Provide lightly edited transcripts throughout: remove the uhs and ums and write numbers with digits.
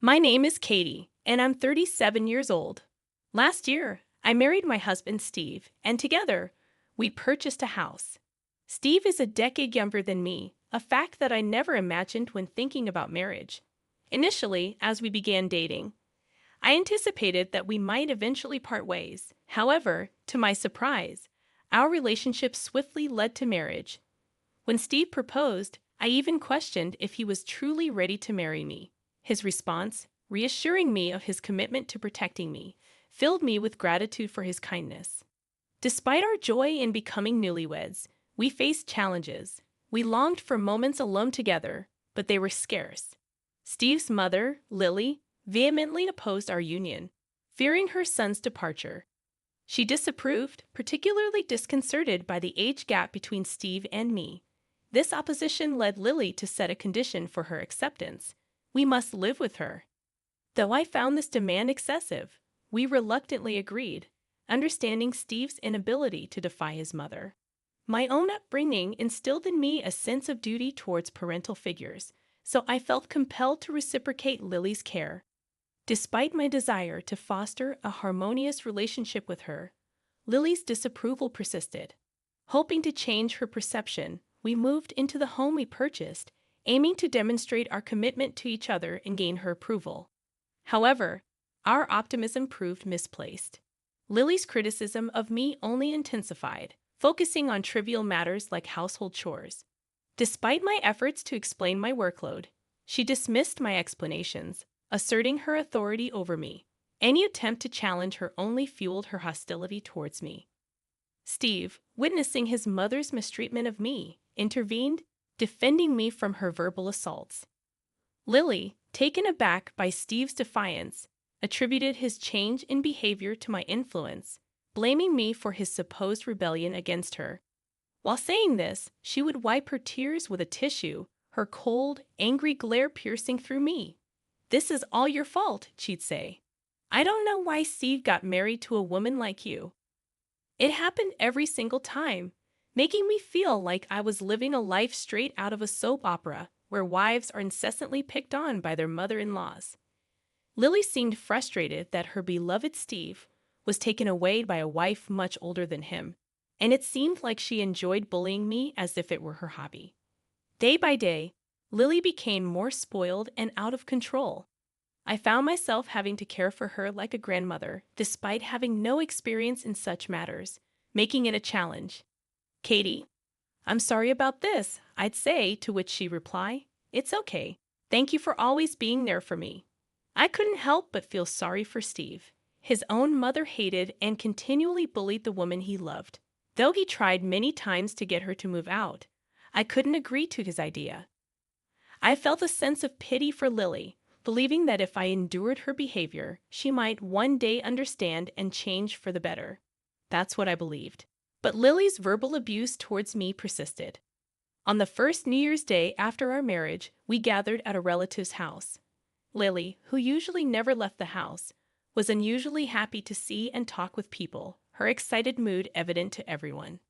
My name is Katie, and I'm 37 years old. Last year, I married my husband Steve, and together, we purchased a house. Steve is a decade younger than me, a fact that I never imagined when thinking about marriage. Initially, as we began dating, I anticipated that we might eventually part ways. However, to my surprise, our relationship swiftly led to marriage. When Steve proposed, I even questioned if he was truly ready to marry me. His response, reassuring me of his commitment to protecting me, filled me with gratitude for his kindness. Despite our joy in becoming newlyweds, we faced challenges. We longed for moments alone together, but they were scarce. Steve's mother, Lily, vehemently opposed our union, fearing her son's departure. She disapproved, particularly disconcerted by the age gap between Steve and me. This opposition led Lily to set a condition for her acceptance. We must live with her. Though I found this demand excessive, we reluctantly agreed, understanding Steve's inability to defy his mother. My own upbringing instilled in me a sense of duty towards parental figures, so I felt compelled to reciprocate Lily's care. Despite my desire to foster a harmonious relationship with her, Lily's disapproval persisted. Hoping to change her perception, we moved into the home we purchased, aiming to demonstrate our commitment to each other and gain her approval. However, our optimism proved misplaced. Lily's criticism of me only intensified, focusing on trivial matters like household chores. Despite my efforts to explain my workload, she dismissed my explanations, asserting her authority over me. Any attempt to challenge her only fueled her hostility towards me. Steve, witnessing his mother's mistreatment of me, intervened, defending me from her verbal assaults. Lily, taken aback by Steve's defiance, attributed his change in behavior to my influence, blaming me for his supposed rebellion against her. While saying this, she would wipe her tears with a tissue, her cold, angry glare piercing through me. "This is all your fault," she'd say. "I don't know why Steve got married to a woman like you." It happened every single time, making me feel like I was living a life straight out of a soap opera where wives are incessantly picked on by their mother-in-laws. Lily seemed frustrated that her beloved Steve was taken away by a wife much older than him, and it seemed like she enjoyed bullying me as if it were her hobby. Day by day, Lily became more spoiled and out of control. I found myself having to care for her like a grandmother, despite having no experience in such matters, making it a challenge. "Katie, I'm sorry about this," I'd say, to which she'd reply, "It's okay. Thank you for always being there for me." I couldn't help but feel sorry for Steve. His own mother hated and continually bullied the woman he loved. Though he tried many times to get her to move out, I couldn't agree to his idea. I felt a sense of pity for Lily, believing that if I endured her behavior, she might one day understand and change for the better. That's what I believed. But Lily's verbal abuse towards me persisted. On the first New Year's Day after our marriage, we gathered at a relative's house. Lily, who usually never left the house, was unusually happy to see and talk with people, her excited mood evident to everyone.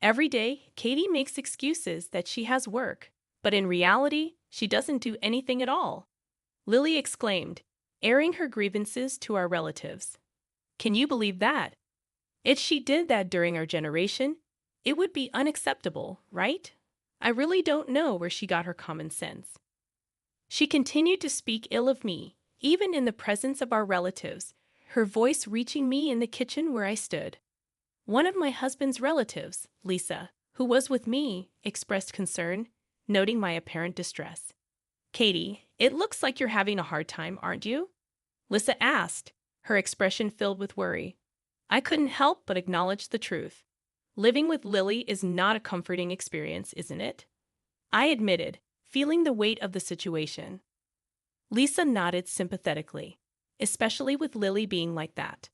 Every day, Katie makes excuses that she has work, but in reality, she doesn't do anything at all. Lily exclaimed, airing her grievances to our relatives. "Can you believe that? If she did that during our generation, it would be unacceptable, right? I really don't know where she got her common sense." She continued to speak ill of me, even in the presence of our relatives, her voice reaching me in the kitchen where I stood. One of my husband's relatives, Lisa, who was with me, expressed concern, noting my apparent distress. "Katie, it looks like you're having a hard time, aren't you?" Lisa asked, her expression filled with worry. I couldn't help but acknowledge the truth. Living with Lily is not a comforting experience, isn't it? I admitted, feeling the weight of the situation. Lisa nodded sympathetically, especially with Lily being like that.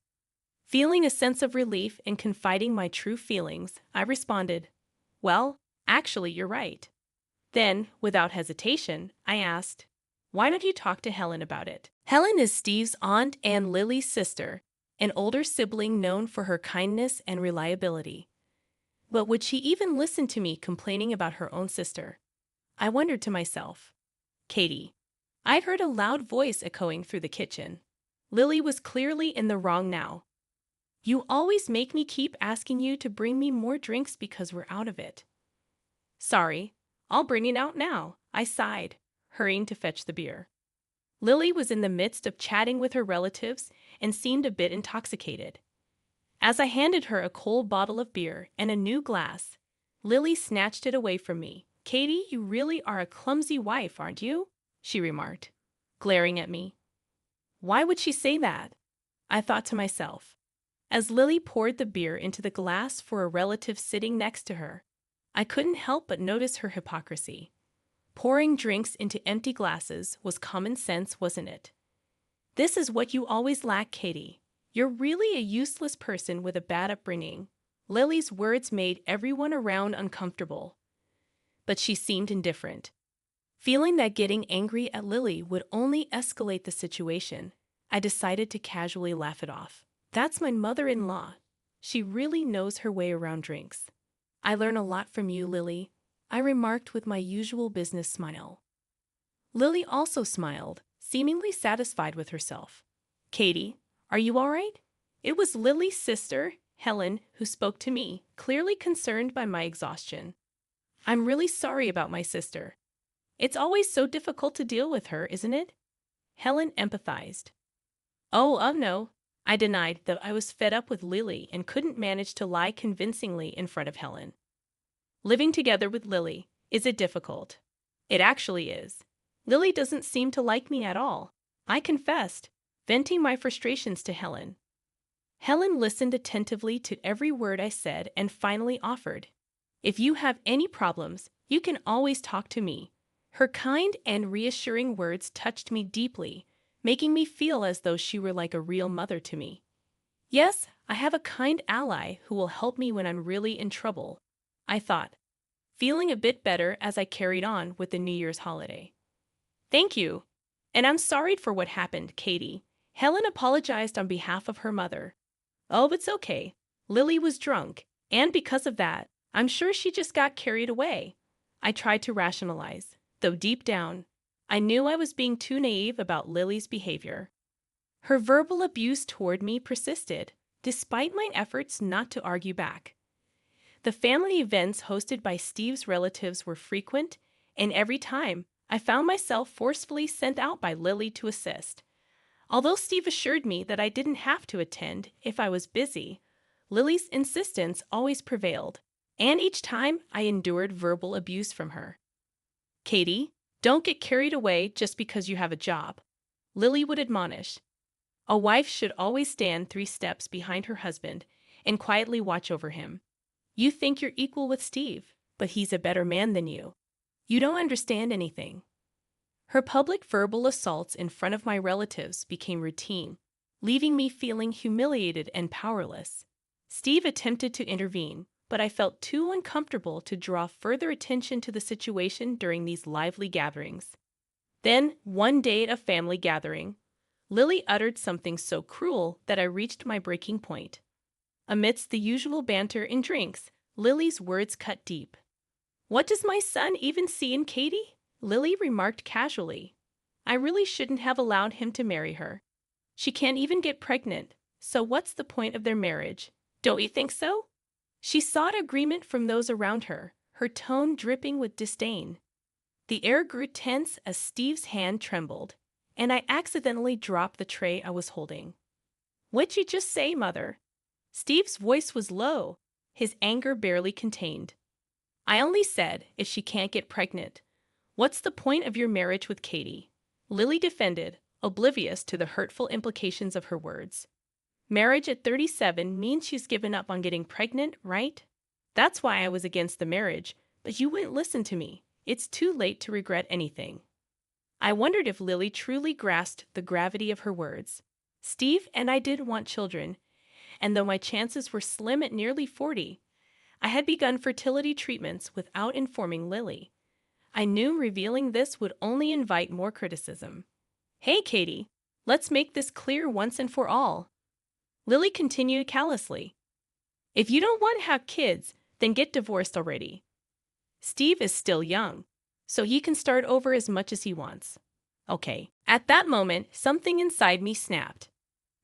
Feeling a sense of relief and confiding my true feelings, I responded, "Well, actually, you're right." Then, without hesitation, I asked, "Why don't you talk to Helen about it?" Helen is Steve's aunt and Lily's sister, an older sibling known for her kindness and reliability. But would she even listen to me complaining about her own sister? I wondered to myself. "Katie, I heard a loud voice echoing through the kitchen. Lily was clearly in the wrong now. You always make me keep asking you to bring me more drinks because we're out of it. Sorry, I'll bring it out now, I sighed, hurrying to fetch the beer. Lily was in the midst of chatting with her relatives and seemed a bit intoxicated. As I handed her a cold bottle of beer and a new glass, Lily snatched it away from me. Katie, you really are a clumsy wife, aren't you? She remarked, glaring at me. Why would she say that? I thought to myself, as Lily poured the beer into the glass for a relative sitting next to her. I couldn't help but notice her hypocrisy. Pouring drinks into empty glasses was common sense, wasn't it? This is what you always lack, Katie. You're really a useless person with a bad upbringing. Lily's words made everyone around uncomfortable. But she seemed indifferent. Feeling that getting angry at Lily would only escalate the situation, I decided to casually laugh it off. That's my mother-in-law. She really knows her way around drinks. I learn a lot from you, Lily, I remarked with my usual business smile. Lily also smiled, seemingly satisfied with herself. Katie, are you all right? It was Lily's sister, Helen, who spoke to me, clearly concerned by my exhaustion. I'm really sorry about my sister. It's always so difficult to deal with her, isn't it? Helen empathized. Oh, no, I denied that I was fed up with Lily and couldn't manage to lie convincingly in front of Helen. Living together with Lily, is it difficult? It actually is. Lily doesn't seem to like me at all, I confessed, venting my frustrations to Helen. Helen listened attentively to every word I said and finally offered, if you have any problems, you can always talk to me. Her kind and reassuring words touched me deeply, making me feel as though she were like a real mother to me. Yes, I have a kind ally who will help me when I'm really in trouble, I thought, feeling a bit better as I carried on with the New Year's holiday. Thank you. And I'm sorry for what happened, Katie. Helen apologized on behalf of her mother. Oh, it's okay. Lily was drunk, and because of that, I'm sure she just got carried away. I tried to rationalize, though deep down, I knew I was being too naive about Lily's behavior. Her verbal abuse toward me persisted, despite my efforts not to argue back. The family events hosted by Steve's relatives were frequent, and every time, I found myself forcefully sent out by Lily to assist. Although Steve assured me that I didn't have to attend if I was busy, Lily's insistence always prevailed, and each time I endured verbal abuse from her. Katie, don't get carried away just because you have a job, Lily would admonish. A wife should always stand 3 steps behind her husband and quietly watch over him. You think you're equal with Steve, but he's a better man than you. You don't understand anything. Her public verbal assaults in front of my relatives became routine, leaving me feeling humiliated and powerless. Steve attempted to intervene, but I felt too uncomfortable to draw further attention to the situation during these lively gatherings. Then, one day at a family gathering, Lily uttered something so cruel that I reached my breaking point. Amidst the usual banter and drinks, Lily's words cut deep. What does my son even see in Katie? Lily remarked casually. I really shouldn't have allowed him to marry her. She can't even get pregnant, so what's the point of their marriage? Don't you think so? She sought agreement from those around her, her tone dripping with disdain. The air grew tense as Steve's hand trembled, and I accidentally dropped the tray I was holding. What'd you just say, Mother? Steve's voice was low, his anger barely contained. I only said, if she can't get pregnant. What's the point of your marriage with Katie? Lily defended, oblivious to the hurtful implications of her words. Marriage at 37 means she's given up on getting pregnant, right? That's why I was against the marriage, but you wouldn't listen to me. It's too late to regret anything. I wondered if Lily truly grasped the gravity of her words. Steve and I did want children, and though my chances were slim at nearly 40, I had begun fertility treatments without informing Lily. I knew revealing this would only invite more criticism. Hey, Katie, let's make this clear once and for all. Lily continued callously. If you don't want to have kids, then get divorced already. Steve is still young, so he can start over as much as he wants. Okay. At that moment, something inside me snapped.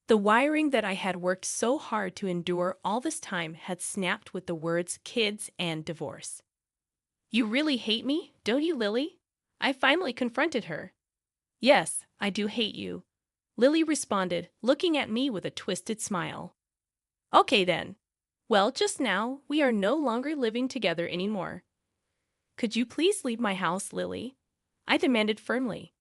The wiring that I had worked so hard to endure all this time had snapped with the words kids and divorce. You really hate me, don't you, Lily? I finally confronted her. Yes, I do hate you, Lily responded, looking at me with a twisted smile. Okay then. Well, just now, we are no longer living together anymore. Could you please leave my house, Lily? I demanded firmly.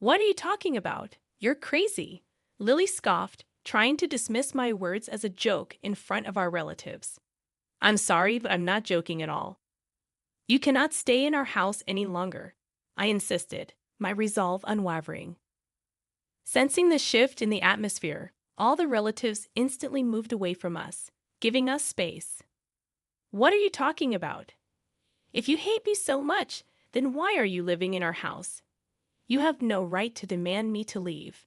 What are you talking about? You're crazy, Lily scoffed, trying to dismiss my words as a joke in front of our relatives. I'm sorry, but I'm not joking at all. You cannot stay in our house any longer, I insisted, my resolve unwavering. Sensing the shift in the atmosphere, all the relatives instantly moved away from us, giving us space. What are you talking about? If you hate me so much, then why are you living in our house? You have no right to demand me to leave.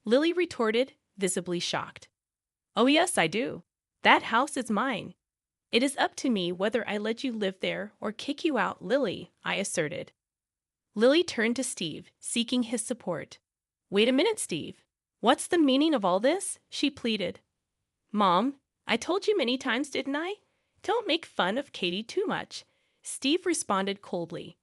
Lily retorted, visibly shocked. Oh yes, I do. That house is mine. It is up to me whether I let you live there or kick you out, Lily, I asserted. Lily turned to Steve, seeking his support. Wait a minute, Steve. What's the meaning of all this? She pleaded. Mom, I told you many times, didn't I? Don't make fun of Katie too much. Steve responded coldly.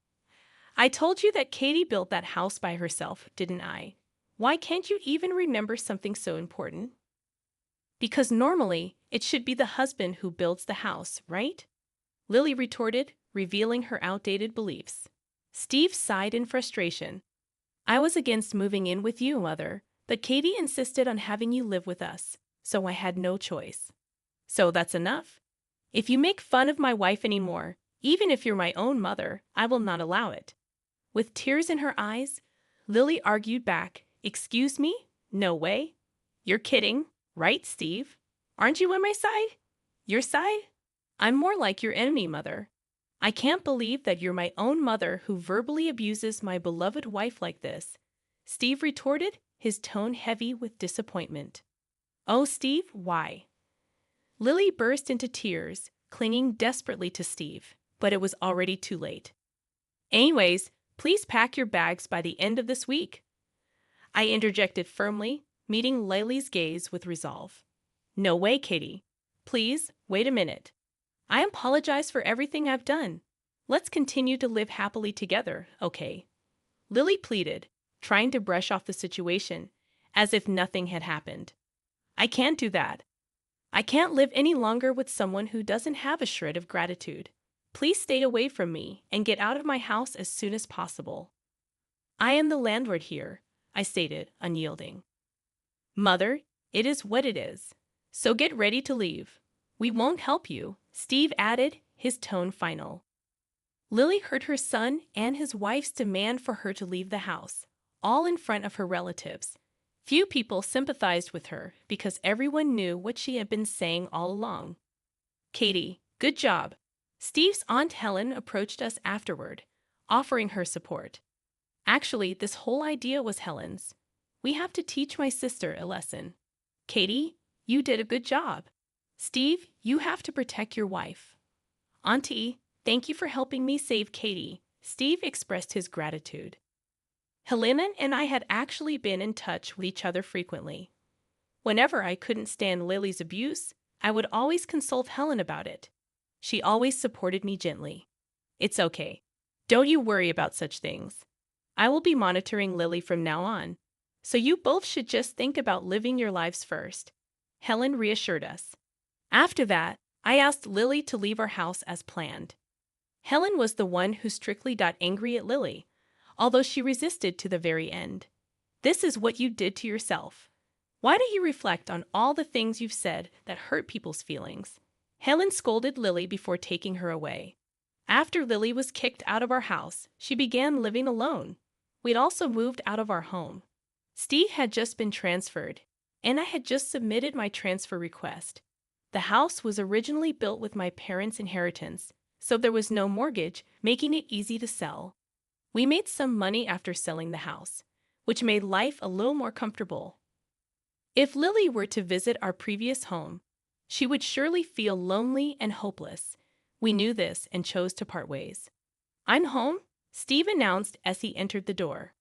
I told you that Katie built that house by herself, didn't I? Why can't you even remember something so important? Because normally, it should be the husband who builds the house, right? Lily retorted, revealing her outdated beliefs. Steve sighed in frustration. I was against moving in with you, Mother, but Katie insisted on having you live with us, so I had no choice. So that's enough. If you make fun of my wife anymore, even if you're my own mother, I will not allow it. With tears in her eyes, Lily argued back, Excuse me? No way. You're kidding, right, Steve? Aren't you on my side? Your side? I'm more like your enemy, Mother. I can't believe that you're my own mother who verbally abuses my beloved wife like this, Steve retorted, his tone heavy with disappointment. Oh, Steve, why? Lily burst into tears, clinging desperately to Steve, but it was already too late. Anyways, please pack your bags by the end of this week, I interjected firmly, meeting Lily's gaze with resolve. No way, Katie. Please, wait a minute. I apologize for everything I've done. Let's continue to live happily together, okay? Lily pleaded, trying to brush off the situation, as if nothing had happened. I can't do that. I can't live any longer with someone who doesn't have a shred of gratitude. Please stay away from me and get out of my house as soon as possible. I am the landlord here, I stated, unyielding. Mother, it is what it is. So get ready to leave. We won't help you, Steve added, his tone final. Lily heard her son and his wife's demand for her to leave the house, all in front of her relatives. Few people sympathized with her because everyone knew what she had been saying all along. Katie, good job. Steve's Aunt Helen approached us afterward, offering her support. Actually, this whole idea was Helen's. We have to teach my sister a lesson. Katie, you did a good job. Steve, you have to protect your wife. Auntie, thank you for helping me save Katie. Steve expressed his gratitude. Helena and I had actually been in touch with each other frequently. Whenever I couldn't stand Lily's abuse, I would always consult Helen about it. She always supported me gently. It's okay. Don't you worry about such things. I will be monitoring Lily from now on. So you both should just think about living your lives first. Helen reassured us. After that, I asked Lily to leave our house as planned. Helen was the one who strictly got angry at Lily, although she resisted to the very end. This is what you did to yourself. Why don't you reflect on all the things you've said that hurt people's feelings? Helen scolded Lily before taking her away. After Lily was kicked out of our house, she began living alone. We'd also moved out of our home. Steve had just been transferred, and I had just submitted my transfer request. The house was originally built with my parents' inheritance, so there was no mortgage, making it easy to sell. We made some money after selling the house, which made life a little more comfortable. If Lily were to visit our previous home, she would surely feel lonely and hopeless. We knew this and chose to part ways. I'm home, Steve announced as he entered the door.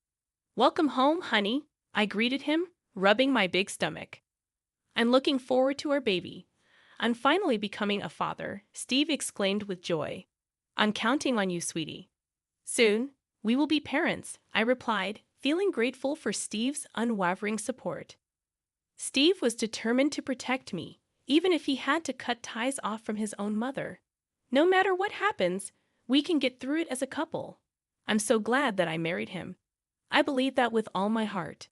Welcome home, honey, I greeted him, rubbing my big stomach. I'm looking forward to our baby. I'm finally becoming a father, Steve exclaimed with joy. I'm counting on you, sweetie. Soon, we will be parents, I replied, feeling grateful for Steve's unwavering support. Steve was determined to protect me, even if he had to cut ties off from his own mother. No matter what happens, we can get through it as a couple. I'm so glad that I married him. I believe that with all my heart.